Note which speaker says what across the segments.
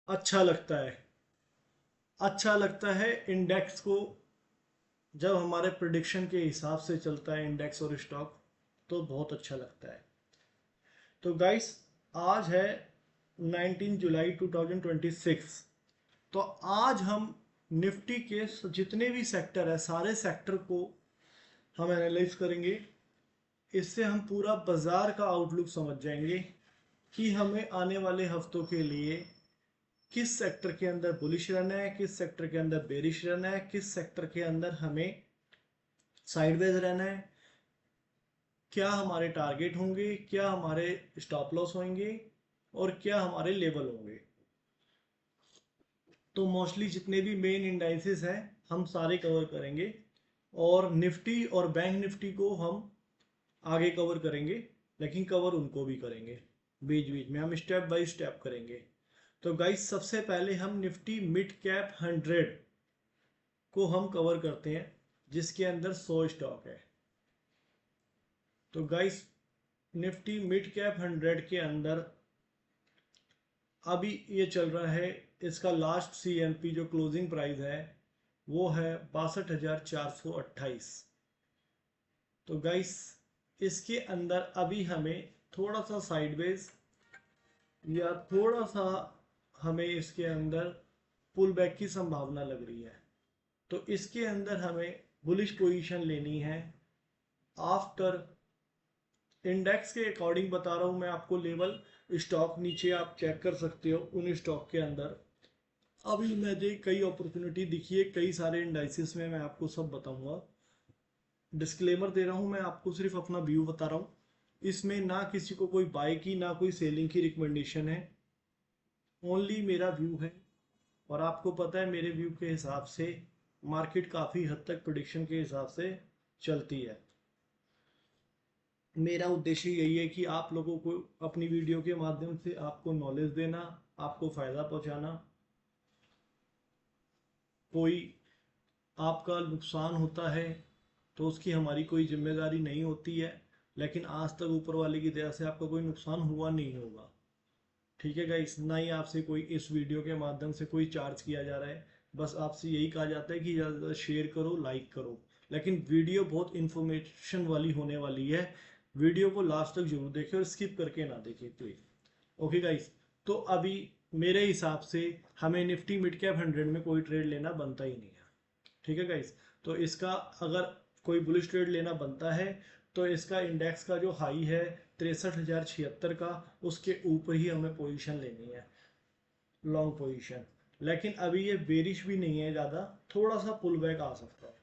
Speaker 1: अच्छा लगता है। अच्छा लगता है इंडेक्स को जब हमारे प्रिडिक्शन के हिसाब से चलता है इंडेक्स और स्टॉक, तो बहुत अच्छा लगता है। तो गाइस, आज है 19 जुलाई 2026। तो आज हम निफ्टी के जितने भी सेक्टर है सारे सेक्टर को हम एनालाइज करेंगे। इससे हम पूरा बाजार का आउटलुक समझ जाएंगे कि हमें आने वाले हफ्तों के लिए किस सेक्टर के अंदर बुलिश रहना है, किस सेक्टर के अंदर बेरिश रहना है, किस सेक्टर के अंदर हमें साइडवेज रहना है, क्या हमारे टारगेट होंगे, क्या हमारे स्टॉप लॉस होंगे और क्या हमारे लेवल होंगे। तो मोस्टली जितने भी मेन इंडाइसेस हैं हम सारे कवर करेंगे, और निफ्टी और बैंक निफ्टी को हम आगे कवर करेंगे, लेकिन कवर उनको भी करेंगे, बीच बीच में हम स्टेप बाय स्टेप करेंगे। तो गाइस, सबसे पहले हम निफ्टी मिड कैप 100 को हम कवर करते हैं, जिसके अंदर 100 स्टॉक है। तो गाइस, निफ्टी मिड कैप 100 के अंदर अभी ये चल रहा है, इसका लास्ट CMP जो क्लोजिंग प्राइस है वो है 62,428। तो गाइस, इसके अंदर अभी हमें थोड़ा सा साइडवेज या थोड़ा सा हमें इसके अंदर पुल बैक की संभावना लग रही है। तो इसके अंदर हमें बुलिश पोजीशन लेनी है। आफ्टर इंडेक्स के अकॉर्डिंग बता रहा हूँ मैं आपको लेवल, स्टॉक नीचे आप चेक कर सकते हो उन स्टॉक के अंदर। अभी मुझे कई अपॉर्चुनिटी दिखी है कई सारे इंडाइसिस में, मैं आपको सब बताऊंगा। डिस्क्लेमर दे रहा हूँ, मैं आपको सिर्फ अपना व्यू बता रहा हूँ। इसमें ना किसी को कोई बाय की ना कोई सेलिंग की रिकमेंडेशन है, ओनली मेरा व्यू है। और आपको पता है मेरे व्यू के हिसाब से मार्केट काफ़ी हद तक प्रिडिक्शन के हिसाब से चलती है। मेरा उद्देश्य यही है कि आप लोगों को अपनी वीडियो के माध्यम से आपको नॉलेज देना, आपको फ़ायदा पहुंचाना। कोई आपका नुकसान होता है तो उसकी हमारी कोई जिम्मेदारी नहीं होती है, लेकिन आज तक ऊपर वाले की दया से आपका कोई नुकसान हुआ नहीं होगा। ठीक है गाइस, ना ही आपसे कोई इस वीडियो के माध्यम से कोई चार्ज किया जा रहा है। बस आपसे यही कहा जाता है कि ज़्यादा शेयर करो, लाइक करो। लेकिन वीडियो बहुत इन्फॉर्मेशन वाली होने वाली है, वीडियो को लास्ट तक जरूर देखें और स्किप करके ना देखें प्लीज। ओके गाइस, तो अभी मेरे हिसाब से हमें निफ्टी मिड कैप 100 में कोई ट्रेड लेना बनता ही नहीं है। ठीक है गाइस, तो इसका अगर कोई बुलिश ट्रेड लेना बनता है तो इसका इंडेक्स का जो हाई है 63,076 का, उसके ऊपर ही हमें पोजीशन लेनी है, लॉन्ग पोजीशन। लेकिन अभी ये बेरिश भी नहीं है ज़्यादा, थोड़ा सा पुल बैक आ सकता है।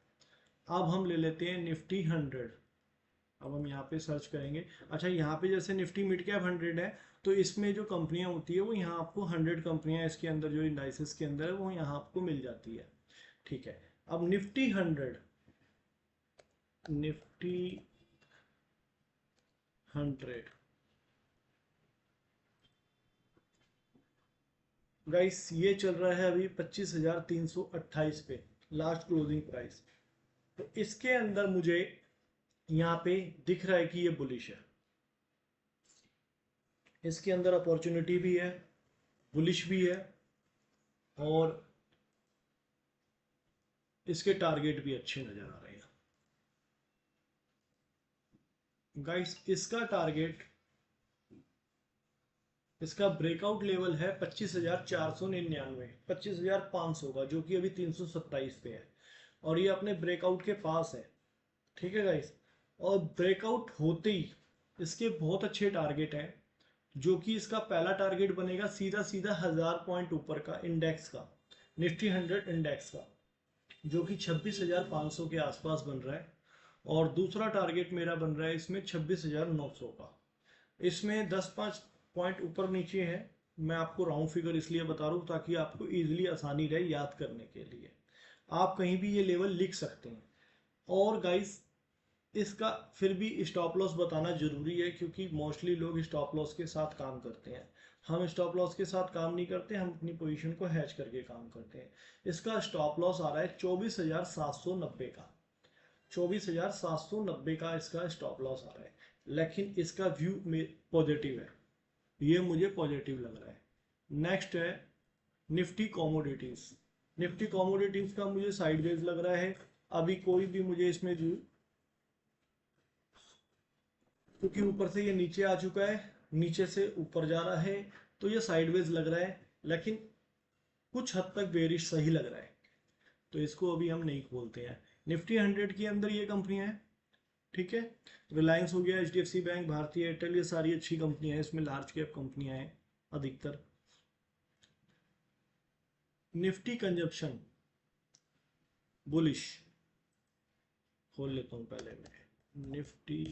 Speaker 1: अब हम ले लेते हैं निफ्टी 100। अब हम यहाँ पे सर्च करेंगे। अच्छा, यहाँ पे जैसे निफ्टी मिड कैप 100 है, तो इसमें जो कंपनियाँ होती है वो यहाँ आपको 100 कंपनियाँ इसके अंदर जो इंडाइसिस के अंदर है वो यहाँ आपको मिल जाती है। ठीक है, अब निफ्टी 100, निफ्टी 100 गाइस, ये चल रहा है अभी 25,328 पे, लास्ट क्लोजिंग प्राइस। तो इसके अंदर मुझे यहाँ पे दिख रहा है कि ये बुलिश है। इसके अंदर अपॉर्चुनिटी भी है, बुलिश भी है, और इसके टारगेट भी अच्छे नजर आ रहे हैं। गाइस, इसका टारगेट, इसका ब्रेकआउट लेवल है 25,499, 25,500 का, जो कि अभी 327 पे है, और ये अपने ब्रेकआउट के पास है। ठीक है गाइस, और ब्रेकआउट होते ही इसके बहुत अच्छे टारगेट हैं, जो कि इसका पहला टारगेट बनेगा सीधा सीधा 1000 पॉइंट ऊपर का इंडेक्स का, निफ्टी 100 इंडेक्स का, जो कि 26,500 के आसपास बन रहा है। और दूसरा टारगेट मेरा बन रहा है इसमें 26,900 का। इसमें 10-5 पॉइंट ऊपर नीचे है। मैं आपको राउंड फिगर इसलिए बता रहा हूँ ताकि आपको इजीली आसानी रहे याद करने के लिए। आप कहीं भी ये लेवल लिख सकते हैं। और गाइस, इसका फिर भी स्टॉप लॉस बताना जरूरी है, क्योंकि मोस्टली लोग स्टॉप लॉस के साथ काम करते हैं। हम स्टॉप लॉस के साथ काम नहीं करते, हम अपनी पोजीशन को हैच करके काम करते हैं। इसका स्टॉप लॉस आ रहा है 24,790 का, 24,790 का इसका स्टॉप लॉस आ रहा है। लेकिन इसका व्यू में पॉजिटिव है, ये मुझे पॉजिटिव लग रहा है। नेक्स्ट है निफ्टी कॉमोडिटीज, निफ्टी कॉमोडिटीज का मुझे साइडवेज लग रहा है। अभी कोई भी मुझे इसमें जो, क्योंकि ऊपर से ये नीचे आ चुका है, नीचे से ऊपर जा रहा है, तो ये साइडवेज लग रहा है, लेकिन कुछ हद तक बेरिश सही लग रहा है, तो इसको अभी हम नहीं खोलते हैं। निफ्टी 100 के अंदर ये कंपनियां हैं, ठीक है। रिलायंस हो गया, HDFC बैंक, भारतीय एयरटेल, ये सारी अच्छी कंपनियां हैं, इसमें लार्ज कैप कंपनियां हैं अधिकतर। निफ्टी कंजप्शन बुलिश, खोल लेता हूं पहले मैं निफ्टी।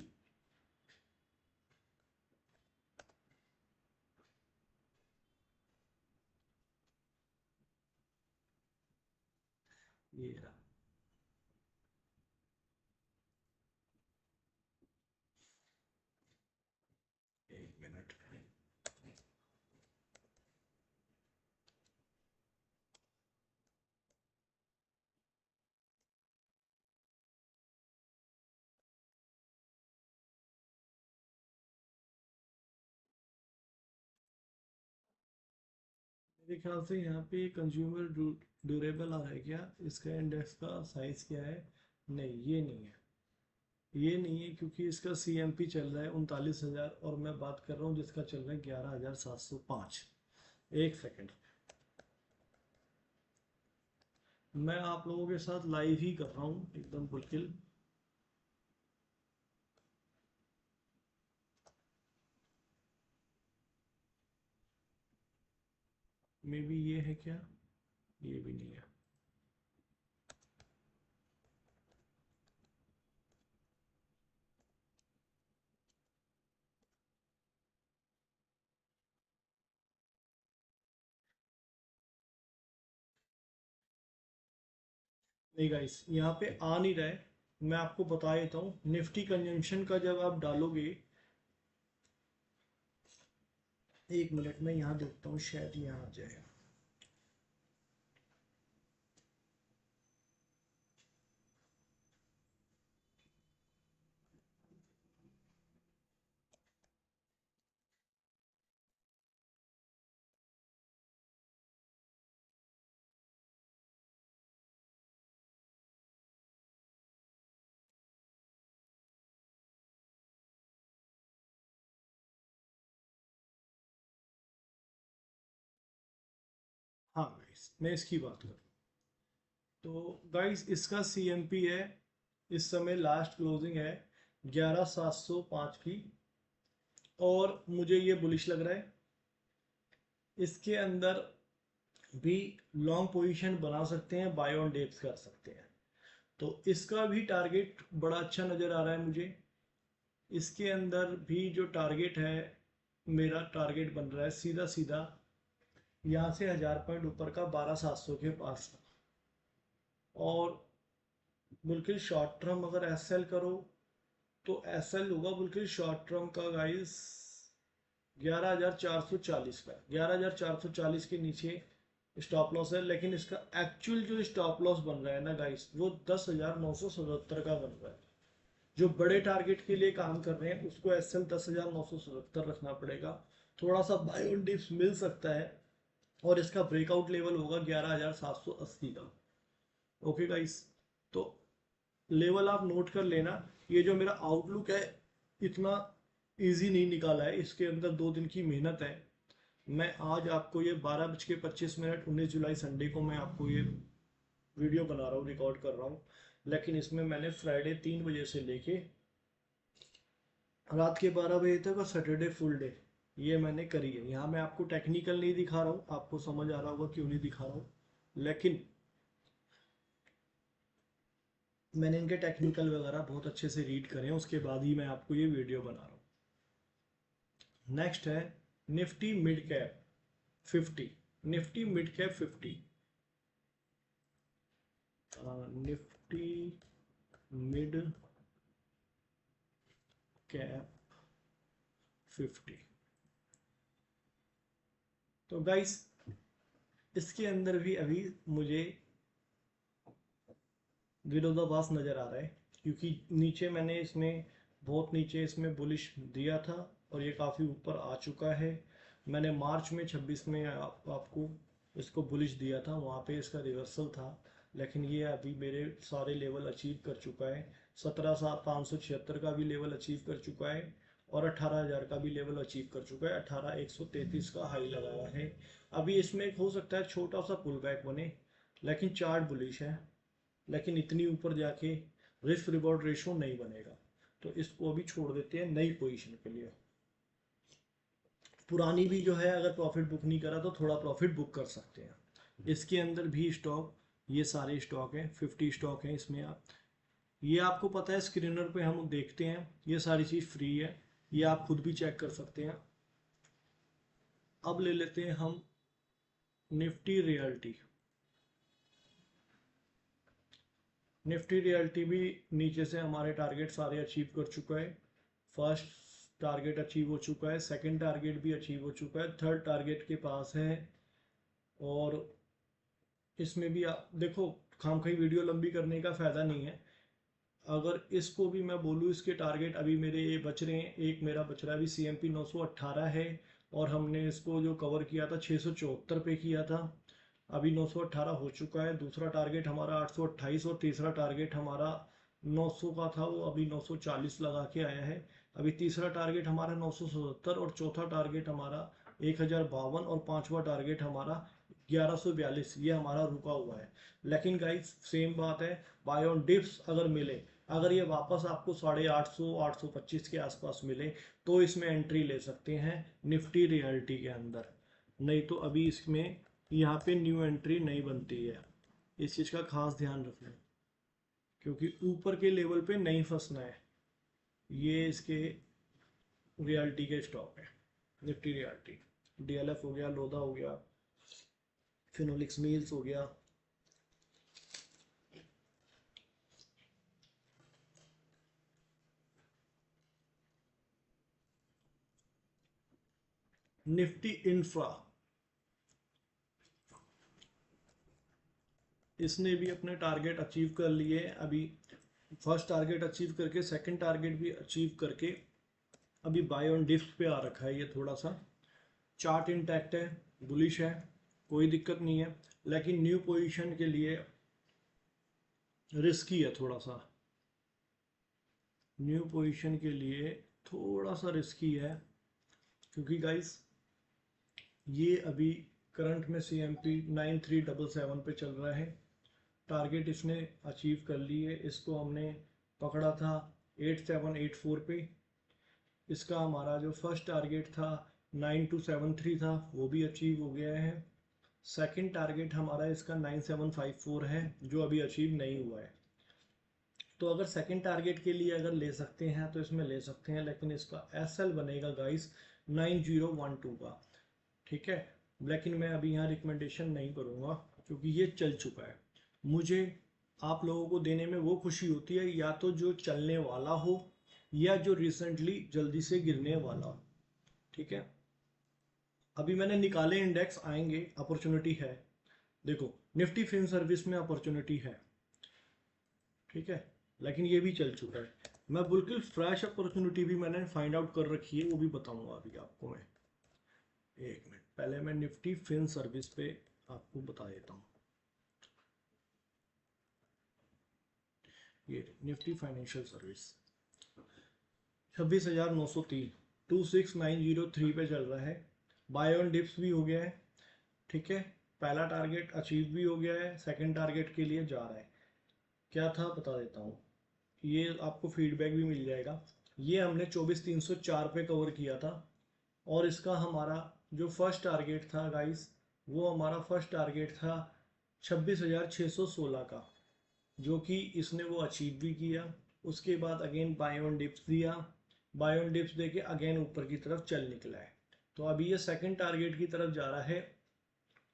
Speaker 1: ये रहा, एक मिनट। मेरे ख्याल से यहाँ पे कंज्यूमर ड्यूरेबल आ रहा है क्या, इसका इंडेक्स का साइज क्या है? नहीं, ये नहीं है, ये नहीं है, क्योंकि इसका CMP चल रहा है 39,000 और मैं बात कर रहा हूँ जिसका चल रहा है 11,705। एक सेकंड, मैं आप लोगों के साथ लाइव ही कर रहा हूँ एकदम बिल्कुल। मे बी ये है क्या? ये भी नहीं है। नहीं गाइस, यहाँ पे आ नहीं रहा है, मैं आपको बता देता हूँ। निफ्टी कंजम्पशन का जब आप डालोगे, एक मिनट में यहाँ देखता हूँ, शायद यहाँ आ जाए। हाँ गाइस, मैं इसकी बात करूँ तो गाइस, इसका CMP है, इस समय लास्ट क्लोजिंग है 11,705 की, और मुझे ये बुलिश लग रहा है। इसके अंदर भी लॉन्ग पोजीशन बना सकते हैं, बाय ऑन डिप्स कर सकते हैं, तो इसका भी टारगेट बड़ा अच्छा नज़र आ रहा है मुझे। इसके अंदर भी जो टारगेट है, मेरा टारगेट बन रहा है सीधा सीधा यहाँ से 1000 पॉइंट ऊपर का 12,700 के पास। और बिल्कुल शॉर्ट टर्म अगर SL करो तो SL होगा बिल्कुल शॉर्ट टर्म का गाइस 11,440 का। 11,440 के नीचे स्टॉप लॉस है, लेकिन इसका एक्चुअल जो स्टॉप लॉस बन रहा है ना गाइस, वो 10,977 का बन रहा है। जो बड़े टारगेट के लिए काम कर रहे हैं उसको SL 10,977 रखना पड़ेगा। थोड़ा सा बाय ऑन डिप्स मिल सकता है, और इसका ब्रेकआउट लेवल होगा 11,780 का। ओके गाइस, तो लेवल आप नोट कर लेना। ये जो मेरा आउटलुक है, इतना इजी नहीं निकाला है, इसके अंदर 2 दिन की मेहनत है। मैं आज आपको ये 12:25 19 जुलाई संडे को मैं आपको ये वीडियो बना रहा हूँ, रिकॉर्ड कर रहा हूँ, लेकिन इसमें मैंने फ्राइडे 3 बजे से लेके रात के 12 बजे तक और सैटरडे फुल डे ये मैंने करी है। यहाँ मैं आपको टेक्निकल नहीं दिखा रहा हूँ, आपको समझ आ रहा होगा क्यों नहीं दिखा रहा हूँ, लेकिन मैंने इनके टेक्निकल वगैरह बहुत अच्छे से रीड करे हैं, उसके बाद ही मैं आपको ये वीडियो बना रहा हूँ। नेक्स्ट है Nifty mid cap 50। Nifty mid cap 50, Nifty mid cap 50। तो गाइस, इसके अंदर भी अभी मुझे विरोधाभास नज़र आ रहा है, क्योंकि नीचे मैंने इसमें बहुत नीचे इसमें बुलिश दिया था और ये काफ़ी ऊपर आ चुका है। मैंने मार्च में 26 में आपको इसको बुलिश दिया था, वहाँ पे इसका रिवर्सल था, लेकिन ये अभी मेरे सारे लेवल अचीव कर चुका है। 17,576 का भी लेवल अचीव कर चुका है और 18,000 का भी लेवल अचीव कर चुका है। 18,133 का हाई लगाया है। अभी इसमें हो सकता है छोटा सा पुल बैक बने, लेकिन चार्ट बुलिश है, लेकिन इतनी ऊपर जाके रिस्क रिवॉर्ड रेशो नहीं बनेगा, तो इसको अभी छोड़ देते हैं नई पोजीशन के लिए। पुरानी भी जो है अगर प्रॉफिट बुक नहीं करा तो थोड़ा प्रॉफिट बुक कर सकते हैं। इसके अंदर भी स्टॉक, ये सारे स्टॉक हैं, 50 स्टॉक हैं इसमें। आप ये आपको पता है, स्क्रीनर पे हम देखते हैं, ये सारी चीज़ फ्री है, ये आप खुद भी चेक कर सकते हैं। अब ले लेते हैं हम निफ्टी रियल्टी। निफ्टी रियल्टी भी नीचे से हमारे टारगेट सारे अचीव कर चुका है। फर्स्ट टारगेट अचीव हो चुका है, सेकंड टारगेट भी अचीव हो चुका है, थर्ड टारगेट के पास है। और इसमें भी आप देखो, खामखी वीडियो लंबी करने का फ़ायदा नहीं है। अगर इसको भी मैं बोलूँ, इसके टारगेट अभी मेरे ये बच रहे हैं। एक मेरा बच रहा है अभी CMP 918 है, और हमने इसको जो कवर किया था 674 पे किया था, अभी 918 हो चुका है। दूसरा टारगेट हमारा 828 और तीसरा टारगेट हमारा 900 का था, वो अभी 940 लगा के आया है। अभी तीसरा टारगेट हमारा 977 और चौथा टारगेट हमारा 1052 और पांचवा टारगेट हमारा 1142, ये हमारा रुका हुआ है। लेकिन गाइस सेम बात है, बाय ऑन डिप्स अगर मिले, अगर ये वापस आपको 850 825 के आसपास मिले, तो इसमें एंट्री ले सकते हैं निफ्टी रियल्टी के अंदर। नहीं तो अभी इसमें यहाँ पे न्यू एंट्री नहीं बनती है। इस चीज़ का खास ध्यान रखना, क्योंकि ऊपर के लेवल पे नहीं फंसना है। ये इसके रियल्टी के स्टॉक है, निफ्टी रियल्टी। DLF हो गया, लोधा हो गया, फिनोलिक्स मिल्स हो गया। निफ्टी इंफ्रा, इसने भी अपने टारगेट अचीव कर लिए। अभी फर्स्ट टारगेट अचीव करके सेकंड टारगेट भी अचीव करके अभी बाय ऑन डिप्स पे आ रखा है। ये थोड़ा सा चार्ट इंटैक्ट है, बुलिश है, कोई दिक्कत नहीं है, लेकिन न्यू पोजीशन के लिए रिस्की है थोड़ा सा। न्यू पोजीशन के लिए थोड़ा सा रिस्की है, क्योंकि गाइस ये अभी करंट में CMP 9377 पे चल रहा है। टारगेट इसने अचीव कर लिए, इसको हमने पकड़ा था 8784 पे। इसका हमारा जो फर्स्ट टारगेट था 9273 था, वो भी अचीव हो गया है। सेकंड टारगेट हमारा इसका 9754 है, जो अभी अचीव नहीं हुआ है। तो अगर सेकंड टारगेट के लिए अगर ले सकते हैं तो इसमें ले सकते हैं, लेकिन इसका SL बनेगा गाइस 9012 का, ठीक है। लेकिन मैं अभी यहाँ रिकमेंडेशन नहीं करूँगा, क्योंकि ये चल चुका है। मुझे आप लोगों को देने में वो खुशी होती है, या तो जो चलने वाला हो या जो रिसेंटली जल्दी से गिरने वाला हो, ठीक है। अभी मैंने निकाले इंडेक्स, आएंगे, अपॉर्चुनिटी है। देखो निफ्टी फिन सर्विस में अपॉर्चुनिटी है, ठीक है, लेकिन ये भी चल चुका है। मैं बिल्कुल फ्रेश अपॉर्चुनिटी भी मैंने फाइंड आउट कर रखी है, वो भी बताऊंगा अभी आपको मैं। एक मिनट, पहले मैं निफ्टी फिन सर्विस पे आपको बता देता हूँ। ये निफ्टी फाइनेंशियल सर्विस 26,903, 26903 पे चल रहा है। बाय ऑन डिप्स भी हो गया है, ठीक है। पहला टारगेट अचीव भी हो गया है, सेकंड टारगेट के लिए जा रहा है। क्या था बता देता हूँ, ये आपको फीडबैक भी मिल जाएगा। ये हमने 24,304 पे कवर किया था, और इसका हमारा जो फर्स्ट टारगेट था गाइस, वो हमारा फर्स्ट टारगेट था 26,616 का, जो कि इसने वो अचीव भी किया। उसके बाद अगेन बाय ऑन डिप्स दिया, बाय ऑन डिप्स देके अगेन ऊपर की तरफ चल निकला है। तो अभी ये सेकंड टारगेट की तरफ जा रहा है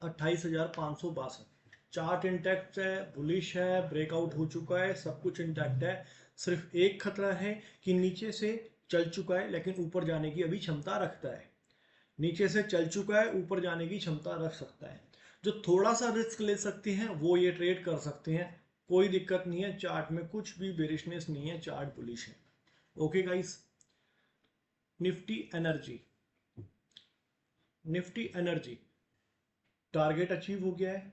Speaker 1: 28,562। चार्ट इंटैक्ट है, बुलिश है, ब्रेकआउट हो चुका है, सब कुछ इंटैक्ट है। सिर्फ एक खतरा है कि नीचे से चल चुका है लेकिन ऊपर जाने की अभी क्षमता रखता है। नीचे से चल चुका है, ऊपर जाने की क्षमता रख सकता है। जो थोड़ा सा रिस्क ले सकते हैं वो ये ट्रेड कर सकते हैं, कोई दिक्कत नहीं है। चार्ट में कुछ भी बेरिशनेस नहीं है, चार्ट बुलिश है। Okay guys. Nifty energy, Nifty energy target achieve हो गया है,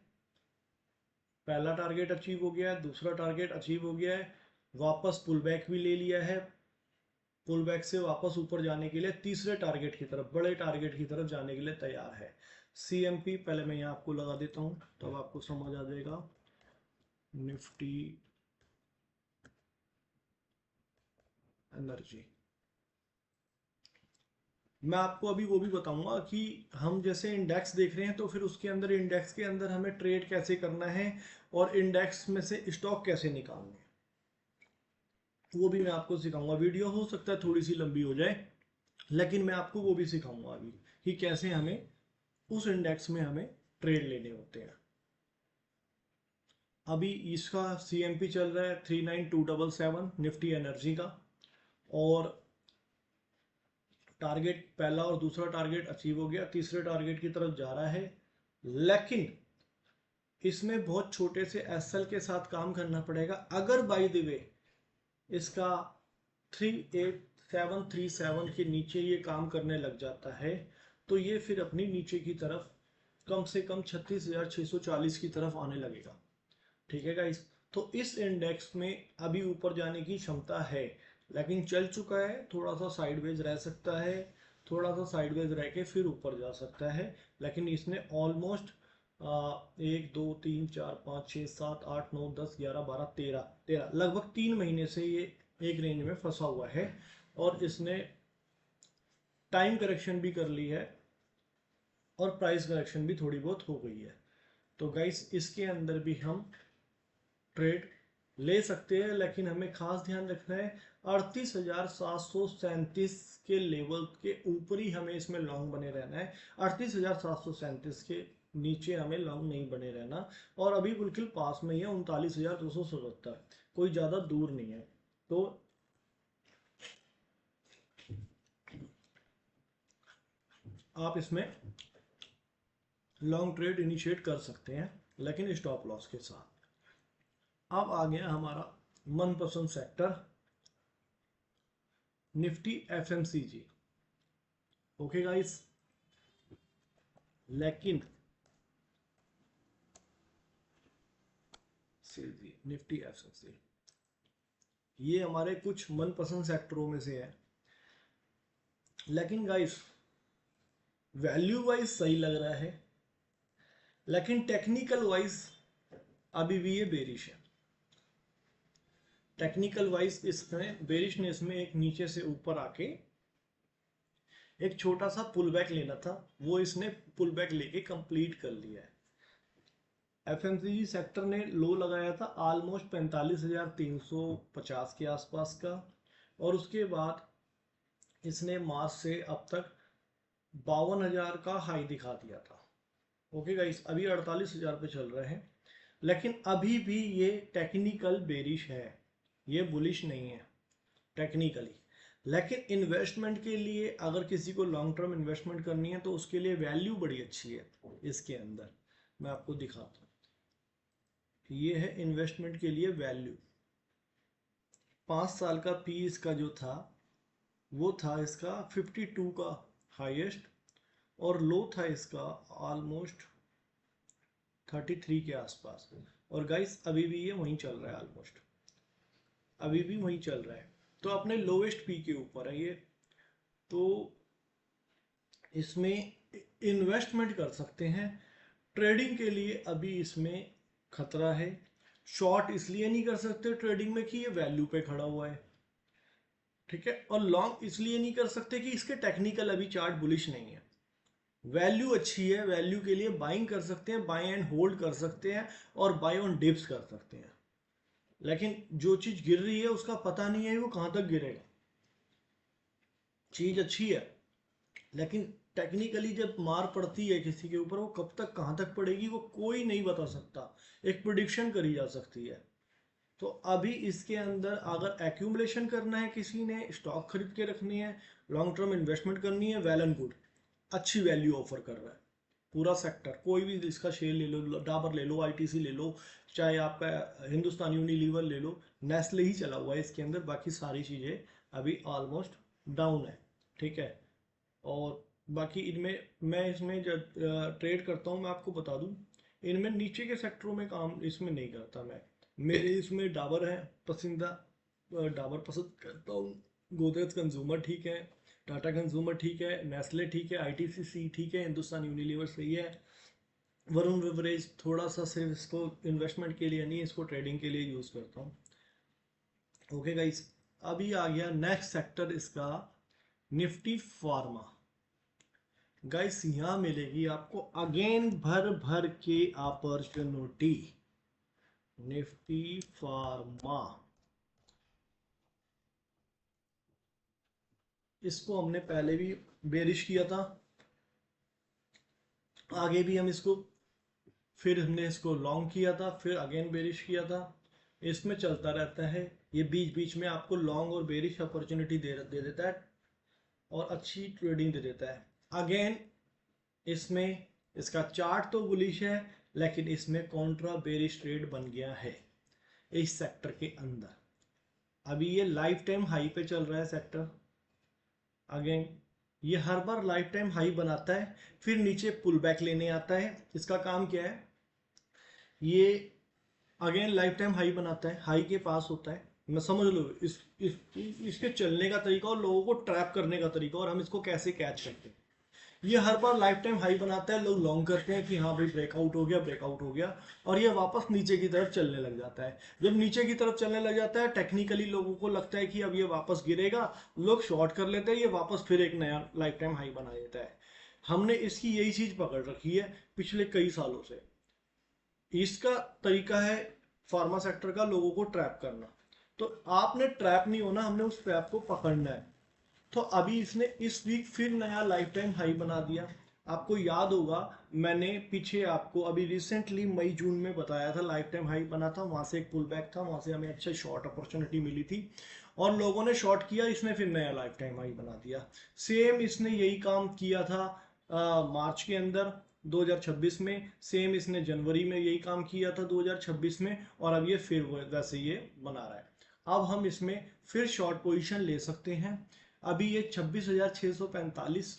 Speaker 1: पहला टारगेट अचीव हो गया है, दूसरा टारगेट अचीव हो गया है, वापस पुल बैक भी ले लिया है, पुल बैक से वापस ऊपर जाने के लिए तीसरे टारगेट की तरफ, बड़े टारगेट की तरफ जाने के लिए तैयार है। CMP पहले मैं यहाँ आपको लगा देता हूँ तब आपको समझ आ जाएगा। निफ्टी एनर्जी, मैं आपको अभी वो भी बताऊंगा कि हम जैसे इंडेक्स देख रहे हैं तो फिर उसके अंदर इंडेक्स के अंदर हमें ट्रेड कैसे करना है और इंडेक्स में से स्टॉक कैसे निकालने हैं, वो भी मैं आपको सिखाऊंगा। वीडियो हो सकता है थोड़ी सी लंबी हो जाए, लेकिन मैं आपको वो भी सिखाऊंगा अभी कि कैसे हमें उस इंडेक्स में हमें ट्रेड लेने होते हैं। अभी इसका CMP चल रहा है 39277 निफ्टी एनर्जी का, और टारगेट पहला और दूसरा टारगेट अचीव हो गया, तीसरे टारगेट की तरफ जा रहा है। लेकिन इसमें बहुत छोटे से SL के साथ काम करना पड़ेगा। अगर बाय द वे इसका 38737 के नीचे ये काम करने लग जाता है तो ये फिर अपनी नीचे की तरफ कम से कम 36,640 की तरफ आने लगेगा। ठीक है गाइस, तो इस इंडेक्स में अभी ऊपर जाने की क्षमता है, लेकिन चल चुका है, थोड़ा सा साइडवेज रह सकता है, थोड़ा सा साइडवेज रह के फिर ऊपर जा सकता है। लेकिन इसने ऑलमोस्ट 1 2 3 4 5 6 7 8 9 10 11 12 13 लगभग 3 महीने से ये एक रेंज में फंसा हुआ है, और इसने टाइम करेक्शन भी कर ली है और प्राइस करेक्शन भी थोड़ी बहुत हो गई है। तो गाइस इसके अंदर भी हम ट्रेड ले सकते हैं, लेकिन हमें खास ध्यान रखना है 38,737 के लेवल के ऊपर ही हमें इसमें लॉन्ग बने रहना है। 38,737 के नीचे हमें लॉन्ग नहीं बने रहना, और अभी बिल्कुल पास में ही है 39,277, कोई ज़्यादा दूर नहीं है। तो आप इसमें लॉन्ग ट्रेड इनिशिएट कर सकते हैं, लेकिन स्टॉप लॉस के साथ। अब आ गया हमारा मनपसंद sector Nifty FMCG। Okay guys, लेकिन निफ्टी FMCG ये हमारे कुछ मनपसंद सेक्टरों में से है, लेकिन गाइस वैल्यू वाइज सही लग रहा है, लेकिन टेक्निकल वाइज अभी भी ये बेरिश है। टेक्निकल वाइज इसमें बेरिशनेस में एक नीचे से ऊपर आके एक छोटा सा पुल बैक लेना था, वो इसने पुल बैक लेके कंप्लीट कर लिया है। FMCG सेक्टर ने लो लगाया था ऑलमोस्ट 45,350 के आसपास का, और उसके बाद इसने मार्च से अब तक 52,000 का हाई दिखा दिया था। ओके गाइस, अभी 48,000 पे चल रहे हैं, लेकिन अभी भी ये टेक्निकल बेरिश है, ये बुलिश नहीं है टेक्निकली। लेकिन इन्वेस्टमेंट के लिए अगर किसी को लॉन्ग टर्म इन्वेस्टमेंट करनी है तो उसके लिए वैल्यू बड़ी अच्छी है इसके अंदर। मैं आपको दिखाता हूँ, ये है इन्वेस्टमेंट के लिए वैल्यू। 5 साल का पी इसका जो था वो था इसका 52 का हाईएस्ट, और लो था इसका ऑलमोस्ट 33 के आसपास। और गाइस अभी भी ये वहीं चल रहा है, ऑलमोस्ट अभी भी वहीं चल रहा है, तो अपने लोवेस्ट पी के ऊपर है ये। तो इसमें इन्वेस्टमेंट कर सकते हैं, ट्रेडिंग के लिए अभी इसमें खतरा है। शॉर्ट इसलिए नहीं कर सकते ट्रेडिंग में कि ये वैल्यू पे खड़ा हुआ है, ठीक है, और लॉन्ग इसलिए नहीं कर सकते कि इसके टेक्निकल अभी चार्ट बुलिश नहीं है। वैल्यू अच्छी है, वैल्यू के लिए बाइंग कर सकते हैं, बाय एंड होल्ड कर सकते हैं, और बाय ऑन डिप्स कर सकते हैं। लेकिन जो चीज गिर रही है उसका पता नहीं है वो कहां तक गिरेगा। चीज अच्छी है, लेकिन टेक्निकली जब मार पड़ती है किसी के ऊपर, वो कब तक कहां तक पड़ेगी वो कोई नहीं बता सकता, एक प्रिडिक्शन करी जा सकती है। तो अभी इसके अंदर अगर एक्यूमुलेशन करना है, किसी ने स्टॉक खरीद के रखनी है, लॉन्ग टर्म इन्वेस्टमेंट करनी है, वेल एंड गुड, अच्छी वैल्यू ऑफर कर रहा है पूरा सेक्टर। कोई भी इसका शेयर ले लो, डाबर ले लो, ITC ले लो, चाहे आपका हिंदुस्तान यूनिलीवर ले लो, नेस्ले ही चला हुआ है इसके अंदर, बाकी सारी चीज़ें अभी ऑलमोस्ट डाउन है, ठीक है। और बाकी इनमें मैं इसमें जब ट्रेड करता हूँ मैं आपको बता दूं, इनमें नीचे के सेक्टरों में काम इसमें नहीं करता मैं। मेरे इसमें डाबर है पसंदीदा, डाबर पसंद करता हूँ। गोदरेज कंज्यूमर ठीक है, टाटा कंज्यूमर ठीक है, नेस्ले ठीक है, आईटीसीसी ठीक है, हिंदुस्तान यूनिलीवर सही है, वरुण बेवरेज थोड़ा सा सिर्फ इसको इन्वेस्टमेंट के लिए नहीं, इसको ट्रेडिंग के लिए यूज़ करता हूँ। ओके गाइस, अभी आ गया नेक्स्ट सेक्टर इसका, निफ्टी फार्मा। गाइस यहाँ मिलेगी आपको अगेन भर भर के अपॉर्चुनिटी, निफ्टी फार्मा। इसको हमने पहले भी बेरिश किया था, आगे भी हम इसको, फिर हमने इसको लॉन्ग किया था, फिर अगेन बेरिश किया था। इसमें चलता रहता है, ये बीच बीच में आपको लॉन्ग और बेरिश अपॉर्चुनिटी दे देता है और अच्छी ट्रेडिंग दे देता है। अगेन इसमें इसका चार्ट तो बुलिश है, लेकिन इसमें कॉन्ट्रा बेरिश ट्रेड बन गया है इस सेक्टर के अंदर। अभी ये लाइफ टाइम हाई पे चल रहा है सेक्टर। अगेन ये हर बार लाइफ टाइम हाई बनाता है, फिर नीचे पुल बैक लेने आता है। इसका काम क्या है, ये अगेन लाइफ टाइम हाई बनाता है, हाई के पास होता है। मैं समझ लो इसके चलने का तरीका और लोगों को ट्रैप करने का तरीका, और हम इसको कैसे कैच करते हैं। ये हर बार लाइफ टाइम हाई बनाता है, लोग लॉन्ग करते हैं कि हाँ भाई ब्रेकआउट हो गया, ब्रेकआउट हो गया, और ये वापस नीचे की तरफ चलने लग जाता है। जब नीचे की तरफ चलने लग जाता है, टेक्निकली लोगों को लगता है कि अब ये वापस गिरेगा, लोग शॉर्ट कर लेते हैं, ये वापस फिर एक नया लाइफ टाइम हाई बना देता है। हमने इसकी यही चीज पकड़ रखी है पिछले कई सालों से। इसका तरीका है फार्मा सेक्टर का लोगों को ट्रैप करना। तो आपने ट्रैप नहीं होना, हमने उस ट्रैप को पकड़ना है। तो अभी इसने इस वीक फिर नया लाइफ टाइम हाई बना दिया। आपको याद होगा, मैंने पीछे आपको अभी रिसेंटली मई जून में बताया था लाइफ टाइम हाई बना था, वहां से एक पुल बैक था, वहां से हमें अच्छा शॉर्ट अपॉर्चुनिटी मिली थी और लोगों ने शॉर्ट किया, इसने फिर नया लाइफ टाइम हाई बना दिया। सेम इसने यही काम किया था मार्च के अंदर 2026 में, सेम इसने जनवरी में यही काम किया था 2026 में, और अब ये फिर वैसे ये बना रहा है। अब हम इसमें फिर शॉर्ट पोजीशन ले सकते हैं। अभी ये 26,645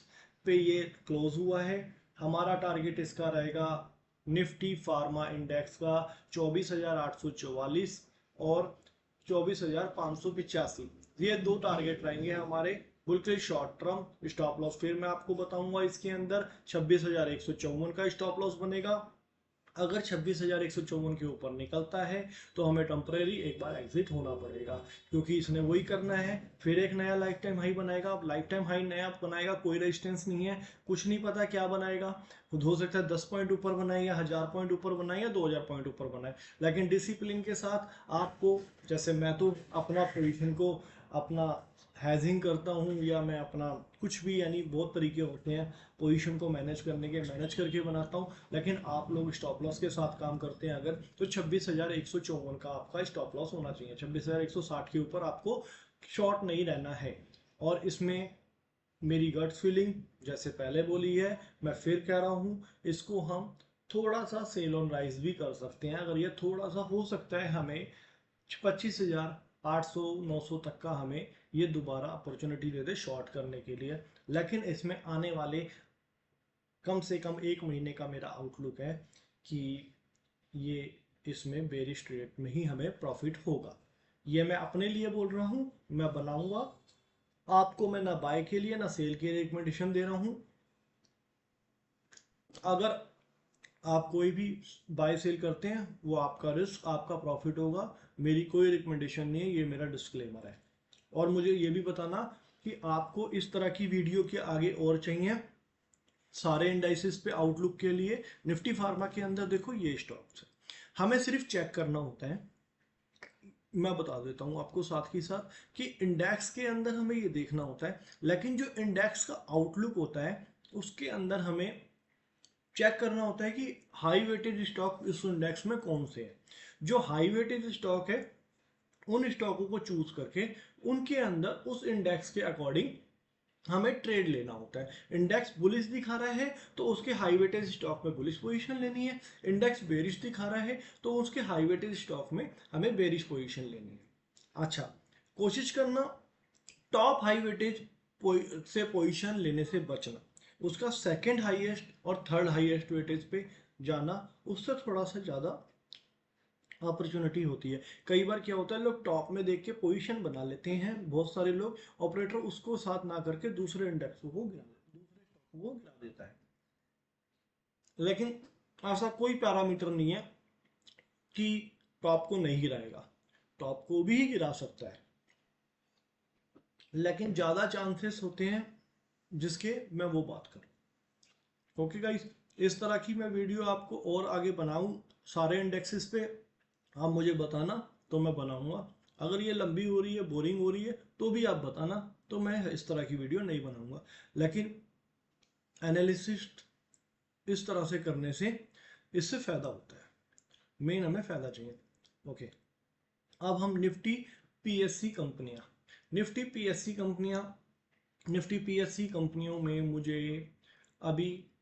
Speaker 1: पे ये क्लोज हुआ है। हमारा टारगेट इसका रहेगा निफ्टी फार्मा इंडेक्स का 24,844 और 24,585। ये दो टारगेट रहेंगे हमारे बिल्कुल शॉर्ट टर्म। स्टॉप लॉस फिर मैं आपको बताऊंगा, इसके अंदर 26,154 का स्टॉप लॉस बनेगा। अगर 26,154 के ऊपर निकलता है तो हमें टेम्परेरी एक बार एग्जिट होना पड़ेगा, क्योंकि इसने वही करना है, फिर एक नया लाइफ टाइम हाई बनाएगा। अब लाइफ टाइम हाई नया बनाएगा, कोई रेजिस्टेंस नहीं है, कुछ नहीं पता क्या बनाएगा। खुद हो सकता है 10 पॉइंट ऊपर बनाए, या 1000 पॉइंट ऊपर बनाए, या 2000 पॉइंट ऊपर बनाए, लेकिन डिसिप्लिन के साथ आपको, जैसे मैं तो अपना पोजिशन को अपना हैजिंग करता हूँ, या मैं अपना कुछ भी, यानी बहुत तरीके होते हैं पोजीशन को मैनेज करने के, मैनेज करके बनाता हूँ। लेकिन आप लोग स्टॉप लॉस के साथ काम करते हैं अगर, तो 26,154 का आपका स्टॉप लॉस होना चाहिए। 26,160 के ऊपर आपको शॉर्ट नहीं रहना है। और इसमें मेरी गट फीलिंग जैसे पहले बोली है, मैं फिर कह रहा हूँ, इसको हम थोड़ा सा सेल ऑन राइज भी कर सकते हैं। अगर ये थोड़ा सा हो सकता है, हमें 25,800 900 तक का हमें ये दोबारा अपॉर्चुनिटी दे दे शॉर्ट करने के लिए। लेकिन इसमें आने वाले कम से कम एक महीने का मेरा आउटलुक है कि ये इसमें बेरिश ट्रेड में ही हमें प्रॉफिट होगा। ये मैं अपने लिए बोल रहा हूँ, मैं बनाऊंगा। आपको मैं ना बाय के लिए ना सेल के लिए रिकमेंडेशन दे रहा हूँ। अगर आप कोई भी बाय सेल करते हैं, वो आपका रिस्क, आपका प्रॉफिट होगा। मेरी कोई रिकमेंडेशन नहीं है, ये मेरा डिस्क्लेमर है। और मुझे ये भी बताना कि आपको इस तरह की वीडियो के आगे और चाहिए सारे इंडाइसिस पे आउटलुक के लिए। निफ्टी फार्मा के अंदर देखो ये स्टॉक्स है, हमें सिर्फ चेक करना होता है। मैं बता देता हूँ आपको साथ ही साथ कि इंडेक्स के अंदर हमें ये देखना होता है, लेकिन जो इंडेक्स का आउटलुक होता है उसके अंदर हमें चेक करना होता है कि हाई वेटेज स्टॉक इस इंडेक्स में कौन से हैं। जो हाई वेटेज स्टॉक है, उन स्टॉकों को चूज करके उनके अंदर उस इंडेक्स के अकॉर्डिंग हमें ट्रेड लेना होता है। इंडेक्स बुलिश दिखा रहा है तो उसके हाई वेटेज स्टॉक में बुलिश पोजीशन लेनी है। इंडेक्स बेरिश दिखा रहा है तो उसके हाई वेटेज स्टॉक में हमें बेरिश पोजीशन लेनी है। अच्छा, कोशिश करना टॉप हाई वेटेज से पोजीशन लेने से बचना। उसका सेकंड हाईएस्ट और थर्ड हाईएस्ट वेटेज पे जाना उससे थोड़ा सा ज़्यादा अपॉर्चुनिटी होती है। कई बार क्या होता है, लोग टॉप में देख के पोजीशन बना लेते हैं, बहुत सारे लोग, ऑपरेटर उसको साथ ना करके दूसरे इंडेक्स को गिरा दूसरे स्टॉक को गिरा देता है। लेकिन ऐसा कोई पैरामीटर नहीं है कि टॉप को नहीं गिराएगा, टॉप को भी गिरा सकता है, लेकिन ज़्यादा चांसेस होते हैं जिसके मैं वो बात करूँ। ओके गाइस, इस तरह की मैं वीडियो आपको और आगे बनाऊं सारे इंडेक्सेस पे, आप मुझे बताना तो मैं बनाऊंगा। अगर ये लंबी हो रही है, बोरिंग हो रही है, तो भी आप बताना, तो मैं इस तरह की वीडियो नहीं बनाऊंगा। लेकिन एनालिसिस इस तरह से करने से इससे फ़ायदा होता है, मेन हमें फ़ायदा चाहिए। ओके, अब हम निफ्टी पीएससी कंपनियां, निफ्टी पीएससी कंपनियां, निफ्टी पीएससी कंपनियों में मुझे अभी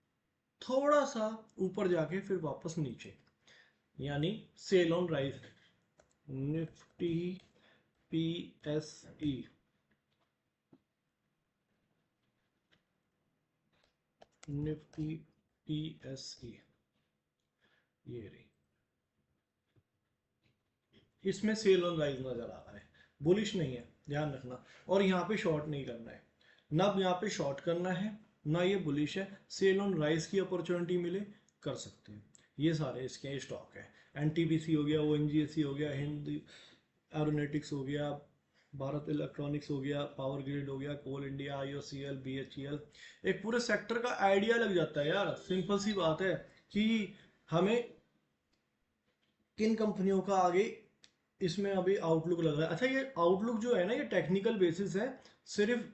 Speaker 1: थोड़ा सा ऊपर जाके फिर वापस नीचे, यानी sell on rise, Nifty PSE, Nifty PSE ये रही, इसमें सेल ऑन राइज नजर आ रहा है, बुलिश नहीं है, ध्यान रखना। और यहाँ पे शॉर्ट नहीं करना है, ना यहाँ पे शॉर्ट करना है, ना ये बुलिश है। सेल ऑन राइज की अपॉर्चुनिटी मिले कर सकते हैं। ये सारे इसके स्टॉक है, एनटीपीसी हो गया, ओएनजीसी हो गया, हिंद एरोनॉटिक्स हो गया, भारत इलेक्ट्रॉनिक्स हो गया, पावर ग्रिड हो गया, कोल इंडिया, आईओसीएल, बीएचईएल। एक पूरे सेक्टर का आइडिया लग जाता है यार। सिंपल सी बात है कि हमें किन कंपनियों का आगे इसमें अभी आउटलुक लग रहा है। अच्छा, ये आउटलुक जो है ना, ये टेक्निकल बेसिस है, सिर्फ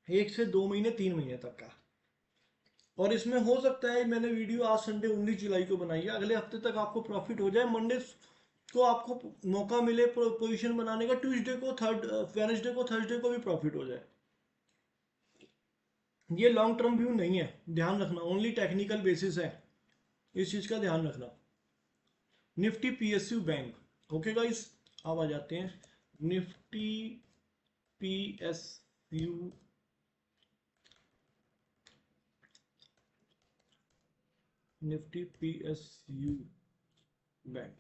Speaker 1: 1 से 2 महीने 3 महीने तक का। और इसमें हो सकता है, मैंने वीडियो आज संडे 19 जुलाई को बनाई है, अगले हफ्ते तक आपको प्रॉफिट हो जाए, मंडे को आपको मौका मिले पोजीशन बनाने का, ट्यूसडे को, वेडनेसडे को, थर्सडे को भी प्रॉफिट हो जाए। ये लॉन्ग टर्म व्यू नहीं है, ध्यान रखना, ओनली टेक्निकल बेसिस है, इस चीज का ध्यान रखना। Nifty PSU bank. Okay guys, अब आ जाते हैं Nifty PSU, Nifty PSU bank.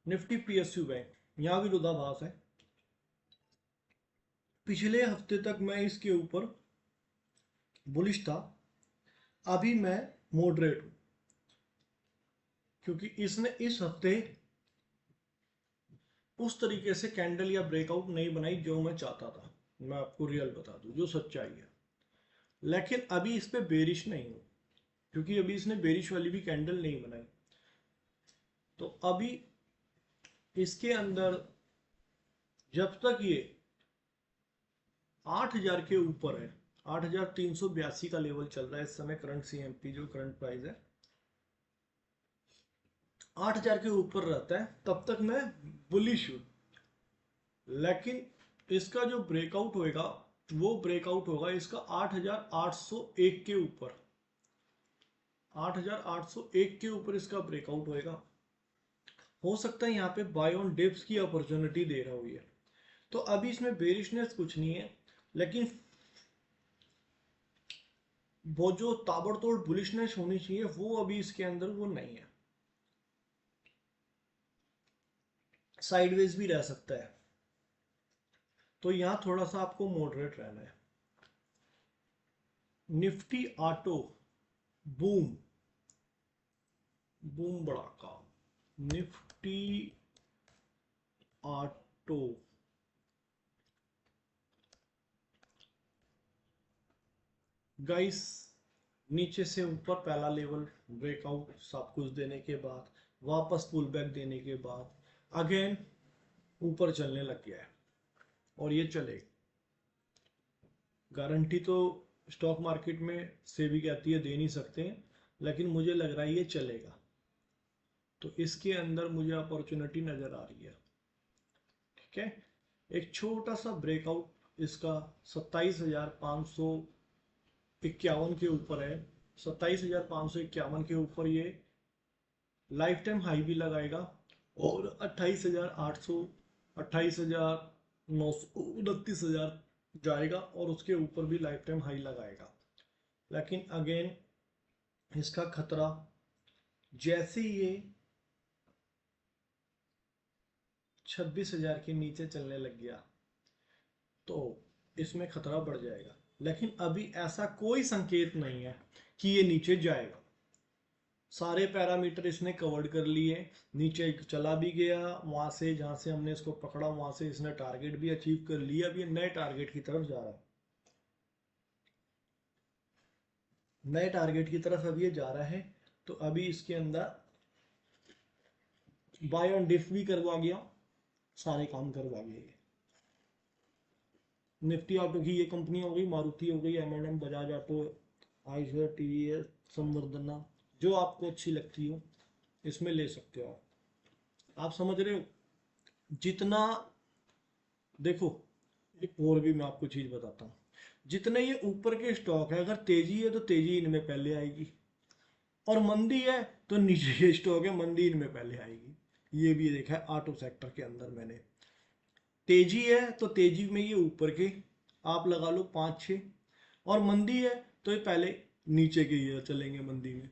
Speaker 1: Nifty PSU bank, यहां भी विरोधाभास है। पिछले हफ्ते तक मैं इसके ऊपर बुलिश था, अभी मैं मॉडरेट हूं, क्योंकि इसने इस हफ्ते उस तरीके से कैंडल या ब्रेकआउट नहीं बनाई जो मैं चाहता था। मैं आपको रियल बता दूं, जो सच्चाई है। लेकिन अभी इस पे बेरिश नहीं हूं, क्योंकि अभी इसने बेरिश वाली भी कैंडल नहीं बनाई। तो अभी इसके अंदर जब तक ये 8,000 के ऊपर है, 8,382 का लेवल चल रहा है इस समय, करंट सीएमपी जो करंट प्राइस है 8,000 के ऊपर रहता है, तब तक मैं बुलिश हूं। लेकिन इसका जो ब्रेकआउट होएगा, वो ब्रेकआउट होगा इसका 8,801 के ऊपर, 8,801 के ऊपर इसका ब्रेकआउट होएगा। हो सकता है यहाँ पे बाय ऑन डिप्स की अपॉर्चुनिटी दे रहा हुई है। तो अभी इसमें बेरिशनेस कुछ नहीं है, लेकिन वो जो ताबड़तोड़ बुलिशनेस होनी चाहिए वो अभी इसके अंदर वो नहीं है, साइडवेज भी रह सकता है। तो यहां थोड़ा सा आपको मॉडरेट रहना है। निफ्टी ऑटो, बूम, बूम बड़ाका, निफ्टी ऑटो, गाइस नीचे से ऊपर पहला लेवल ब्रेकआउट सब कुछ देने के बाद, वापस पुल बैक देने के बाद अगेन ऊपर चलने लग गया है, और ये चलेगा। गारंटी तो स्टॉक मार्केट में सेबी कहती है दे नहीं सकते हैं, लेकिन मुझे लग रहा है ये चलेगा। तो इसके अंदर मुझे अपॉर्चुनिटी नजर आ रही है। ठीक है, एक छोटा सा ब्रेकआउट इसका 27,551 के ऊपर है, 27,551 के ऊपर ये लाइफ टाइम हाई भी लगाएगा, और 28,800, 28,900, 29,000 जाएगा और उसके ऊपर भी लाइफ टाइम हाई लगाएगा। लेकिन अगेन इसका खतरा, जैसे ये 26,000 के नीचे चलने लग गया तो इसमें खतरा बढ़ जाएगा। लेकिन अभी ऐसा कोई संकेत नहीं है कि ये नीचे जाएगा। सारे पैरामीटर इसने कवर्ड कर लिए, नीचे चला भी गया, वहां से जहां से हमने इसको पकड़ा वहां से इसने टारगेट भी अचीव कर लिया। अभी नए टारगेट की तरफ जा रहा है, नए टारगेट की तरफ अभी ये जा रहा है। तो अभी इसके अंदर बाय ऑन डिप भी करवा गया, सारे काम करवा गया। निफ्टी ऑटो की ये कंपनी हो गई, मारुति हो गई, M&M, Bajaj auto, Eicher, TVS, संवर्धना, जो आपको अच्छी लगती हो इसमें ले सकते हो आप समझ रहे हो जितना। देखो एक और भी मैं आपको चीज बताता हूँ, जितने ये ऊपर के स्टॉक है, अगर तेजी है तो तेजी इनमें पहले आएगी, और मंदी है तो नीचे के स्टॉक है, मंदी इनमें पहले आएगी। ये भी देखा है ऑटो सेक्टर के अंदर मैंने। तेजी है तो तेजी में ये ऊपर के आप लगा लो 5-6, और मंदी है तो ये पहले नीचे के ये चलेंगे, मंदी में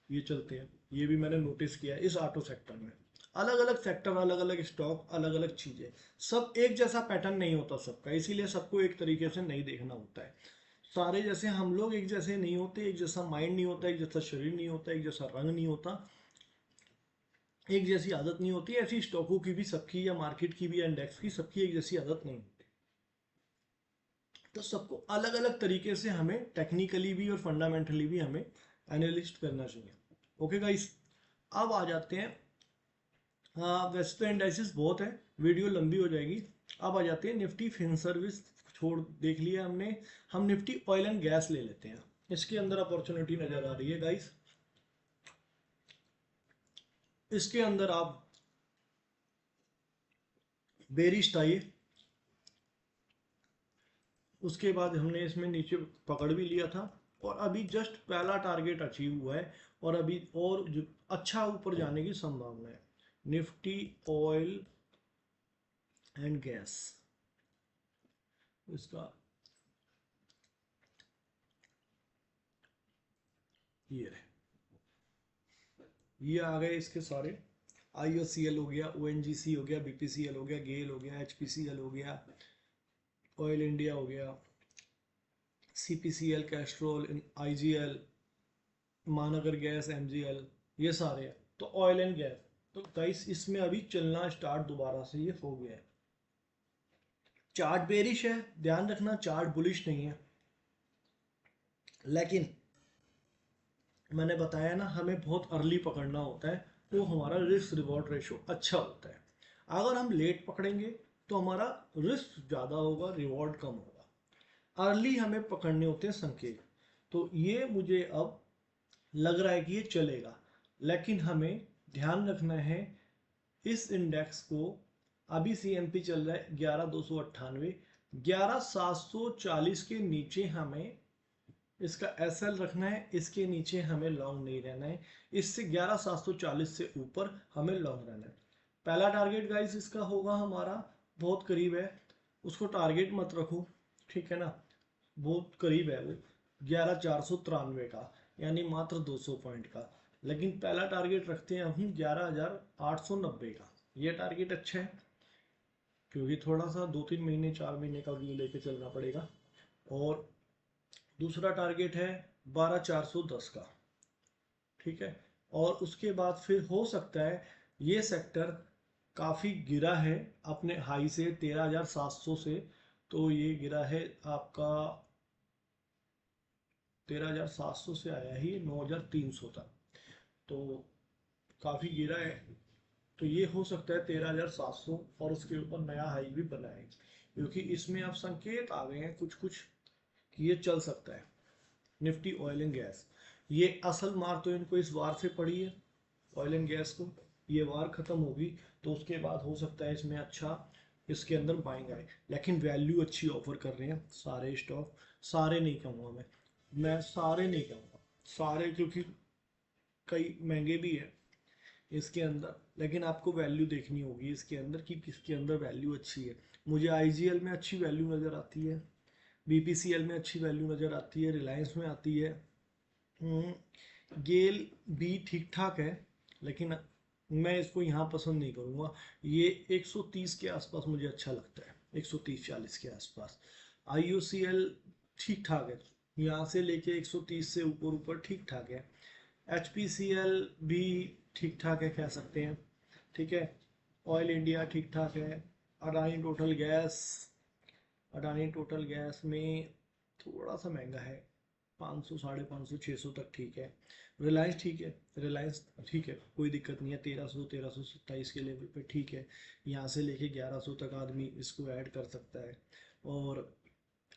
Speaker 1: ये चलते हैं। ये भी मैंने नोटिस किया है इस ऑटो सेक्टर में। अलग अलग सेक्टर, अलग अलग स्टॉक, अलग अलग चीजें, सब एक जैसा पैटर्न नहीं होता सबका, इसीलिए सबको एक तरीके से नहीं देखना होता है। सारे जैसे हम लोग एक जैसे नहीं होते, एक जैसा माइंड नहीं होता, एक जैसा शरीर नहीं होता, एक जैसा रंग नहीं होता, एक जैसी आदत नहीं होती। ऐसी स्टॉकों की भी, सबकी, या मार्केट की भी, या इंडेक्स की, सबकी एक जैसी आदत नहीं होती। तो सबको अलग अलग तरीके से हमें टेक्निकली भी और फंडामेंटली भी हमें एनालिस्ट करना चाहिए। ओके गाइस, अब आ जाते हैं, हाँ वैसे तो इंडाइसिस बहुत है, वीडियो लंबी हो जाएगी। अब आ जाते हैं निफ्टी फिन सर्विस, छोड़ देख लिया हमने। हम निफ्टी ऑयल एंड गैस ले लेते हैं, इसके अंदर अपॉर्चुनिटी नजर आ रही है गाइस। इसके अंदर आप बेरिश था ये, उसके बाद हमने इसमें नीचे पकड़ भी लिया था, और अभी जस्ट पहला टारगेट अचीव हुआ है, और अभी और अच्छा ऊपर जाने की संभावना है। निफ्टी ऑयल एंड गैस, इसका ये है, ये आ गए इसके सारे। IOCL हो गया, ONGC हो गया, BPCL हो गया, गेल हो गया, HPCL हो गया, ऑयल इंडिया हो गया, CPCL, कैस्ट्रोल, IGL, महानगर गैस, MGL, ये सारे हैं। तो ऑयल एंड गैस, तो गाइस इसमें अभी चलना स्टार्ट दोबारा से ये हो गया है। चार्ट बेरिश है, ध्यान रखना, चार्ट बुलिश नहीं है। लेकिन मैंने बताया ना, हमें बहुत अर्ली पकड़ना होता है, तो हमारा रिस्क रिवॉर्ड रेशो अच्छा होता है। अगर हम लेट पकड़ेंगे तो हमारा रिस्क ज़्यादा होगा, रिवॉर्ड कम होगा। अर्ली हमें पकड़ने होते हैं संकेत। तो ये मुझे अब लग रहा है कि ये चलेगा, लेकिन हमें ध्यान रखना है इस इंडेक्स को। अभी CMP चल रहा है 11,298, 11,740 के नीचे हमें इसका SL रखना है, इसके नीचे हमें लॉन्ग नहीं रहना है, इससे 11,740 से ऊपर हमें लॉन्ग रहना है। पहला टारगेट गाइस इसका होगा हमारा, बहुत करीब है, उसको टारगेट मत रखो, ठीक है ना, बहुत करीब है वो, 11,493 का, यानी मात्र 200 पॉइंट का। लेकिन पहला टारगेट रखते हैं हम 11,890 का। ये टारगेट अच्छा है, क्योंकि थोड़ा सा 2-3 महीने 4 महीने का व्यू लेके चलना पड़ेगा। और दूसरा टारगेट है 12,410 का, ठीक है। और उसके बाद फिर हो सकता है, ये सेक्टर काफ़ी गिरा है अपने हाई से 13,700 से, तो ये गिरा है आपका 13,700 से आया ही 9,300 तक, तो काफ़ी गिरा है। तो ये हो सकता है 13,700, और उसके ऊपर नया हाई भी बना है, क्योंकि इसमें अब संकेत आ गए हैं कुछ कुछ कि ये चल सकता है। निफ्टी ऑयल एंड गैस, ये असल मार तो इनको इस वार से पड़ी है, ऑयल एंड गैस को। ये वार खत्म होगी तो उसके बाद हो सकता है इसमें अच्छा, इसके अंदर बाइंग आए। लेकिन वैल्यू अच्छी ऑफर कर रहे हैं सारे स्टॉक, सारे नहीं कहूँगा मैं सारे नहीं कहूँगा, सारे, क्योंकि कई महंगे भी है इसके अंदर। लेकिन आपको वैल्यू देखनी होगी इसके अंदर कि किसके अंदर वैल्यू अच्छी है। मुझे IGL में अच्छी वैल्यू नज़र आती है, BPCL में अच्छी वैल्यू नज़र आती है, रिलायंस में आती है। गेल भी ठीक ठाक है, लेकिन मैं इसको यहाँ पसंद नहीं करूँगा। ये 130 के आसपास मुझे अच्छा लगता है, 130-40 के आसपास। IOCL ठीक ठाक है, यहाँ से लेके 130 से ऊपर ऊपर ठीक ठाक है। HPCL भी ठीक ठाक है कह सकते हैं, ठीक है। ऑयल इंडिया ठीक ठाक है। Adani total gas, Adani total gas में थोड़ा सा महंगा है, 500, 550, 600 तक ठीक है। रिलायंस ठीक है, रिलायंस ठीक है, कोई दिक्कत नहीं है, 1300-1327 के लेवल पे ठीक है। यहाँ से लेके 1100 तक आदमी इसको ऐड कर सकता है। और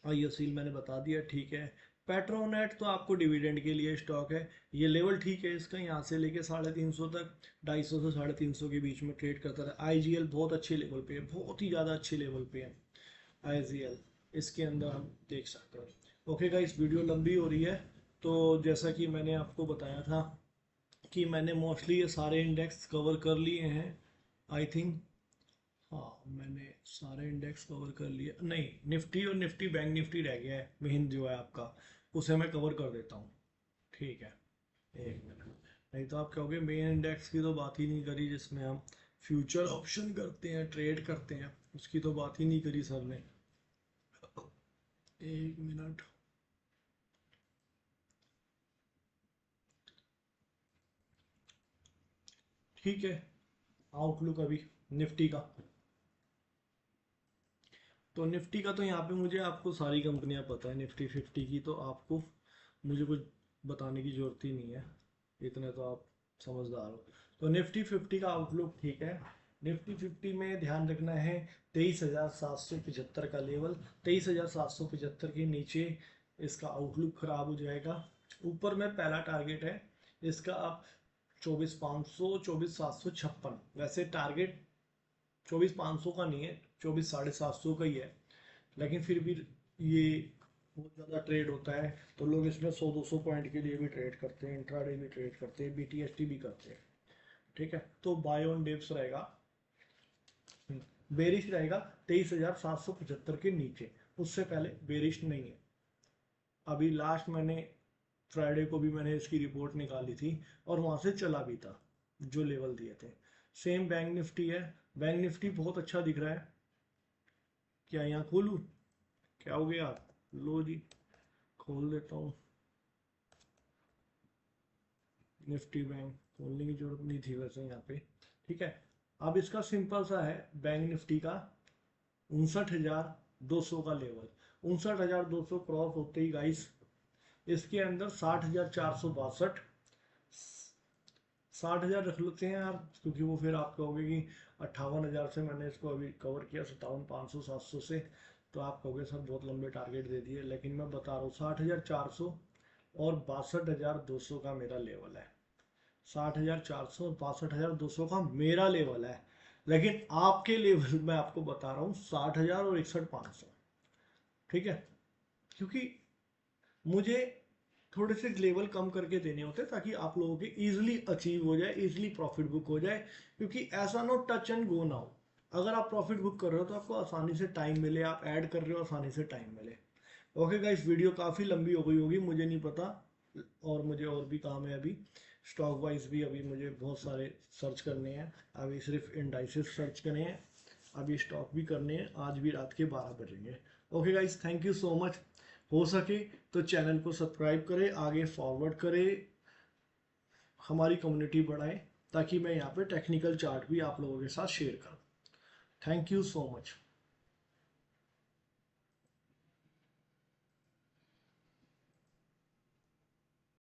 Speaker 1: IOCL मैंने बता दिया ठीक है। पेट्रोनेट तो आपको डिविडेंड के लिए स्टॉक है, ये लेवल ठीक है इसका, यहाँ से लेके 350 तक, 250 से 350 के बीच में ट्रेड करता है। IGL बहुत अच्छे लेवल पे है, बहुत ही ज़्यादा अच्छे लेवल पे है IGL, इसके अंदर हम देख सकते हैं। ओके गाइस, वीडियो लंबी हो रही है, तो जैसा कि मैंने आपको बताया था कि मैंने मोस्टली ये सारे इंडेक्स कवर कर लिए हैं, आई थिंक। हाँ, मैंने सारे इंडेक्स कवर कर लिए, नहीं निफ्टी और निफ्टी बैंक निफ्टी रह गया है मेन जो है आपका, उसे मैं कवर कर देता हूँ, ठीक है। एक मिनट, नहीं तो आप कहोगे मेन इंडेक्स की तो बात ही नहीं करी, जिसमें हम फ्यूचर ऑप्शन करते हैं, ट्रेड करते हैं, उसकी तो बात ही नहीं करी सर ने। एक मिनट, ठीक है। आउटलुक अभी निफ्टी का, तो निफ्टी का तो यहाँ पे मुझे आपको सारी कंपनियां पता है निफ्टी 50 की, तो आपको मुझे कुछ बताने की जरूरत ही नहीं है, इतने तो आप समझदार हो। तो निफ्टी 50 का आउटलुक ठीक है। निफ्टी 50 में ध्यान रखना है 23,775 का लेवल, 23,775 के नीचे इसका आउटलुक खराब हो जाएगा। ऊपर में पहला टारगेट है इसका आप 24,500, 24,756, वैसे टारगेट 24,500 का नहीं है, 24,750 का ही है, लेकिन फिर भी ये बहुत ज़्यादा ट्रेड होता है, तो लोग इसमें 100-200 पॉइंट के लिए भी ट्रेड करते हैं, इंट्राडे भी ट्रेड करते हैं, BTST भी करते हैं, ठीक है। तो बाय ऑन डिप्स रहेगा, बेरिश रहेगा 23,775 के नीचे, उससे पहले बेरिश नहीं है। अभी लास्ट मैंने फ्राइडे को भी मैंने इसकी रिपोर्ट निकाली थी और वहां से चला भी था जो लेवल दिए थे। सेम बैंक निफ्टी है, बैंक निफ्टी बहुत अच्छा दिख रहा है। क्या यहाँ खोलूँ, क्या हो गया, लो जी खोल देता हूँ। निफ्टी बैंक खोलने की जरूरत नहीं थी वैसे यहाँ पे, ठीक है। अब इसका सिंपल सा है बैंक निफ्टी का 59,200 का लेवल, 59,200 क्रॉस होते ही गाइस इसके अंदर 60,462, 60,000 रख लेते हैं यार, क्योंकि वो फिर आप कहोगे कि 58,000 से मैंने इसको अभी कवर किया, 57,500 700 से, तो आप कहोगे सर बहुत लंबे टारगेट दे दिए, लेकिन मैं बता रहा हूँ 60,400 और 62,200 का मेरा लेवल है। 60,400 और 62,200 का मेरा लेवल है, लेकिन आपके लेवल मैं आपको बता रहा हूँ 60,000 और 61,500, ठीक है। क्योंकि मुझे थोड़े से लेवल कम करके देने होते हैं ताकि आप लोगों के इजीली अचीव हो जाए, इजीली प्रॉफिट बुक हो जाए, क्योंकि ऐसा नो टच एंड गो ना हो। अगर आप प्रॉफिट बुक कर रहे हो तो आपको आसानी से टाइम मिले, आप ऐड कर रहे हो आसानी से टाइम मिले। ओके गाइस, वीडियो काफ़ी लंबी हो गई होगी, मुझे नहीं पता, और मुझे और भी काम है अभी, स्टॉक वाइज भी अभी मुझे बहुत सारे सर्च करने हैं, अभी सिर्फ इंडाइसेस सर्च करने हैं, अभी स्टॉक भी करने हैं, आज भी रात के 12 बजेंगे। Okay guys, thank you so much. हो सके तो चैनल को सब्सक्राइब करें, आगे फॉरवर्ड करें, हमारी कम्युनिटी बढ़ाएं, ताकि मैं यहाँ पे टेक्निकल चार्ट भी आप लोगों के साथ शेयर करूँ। Thank you so much.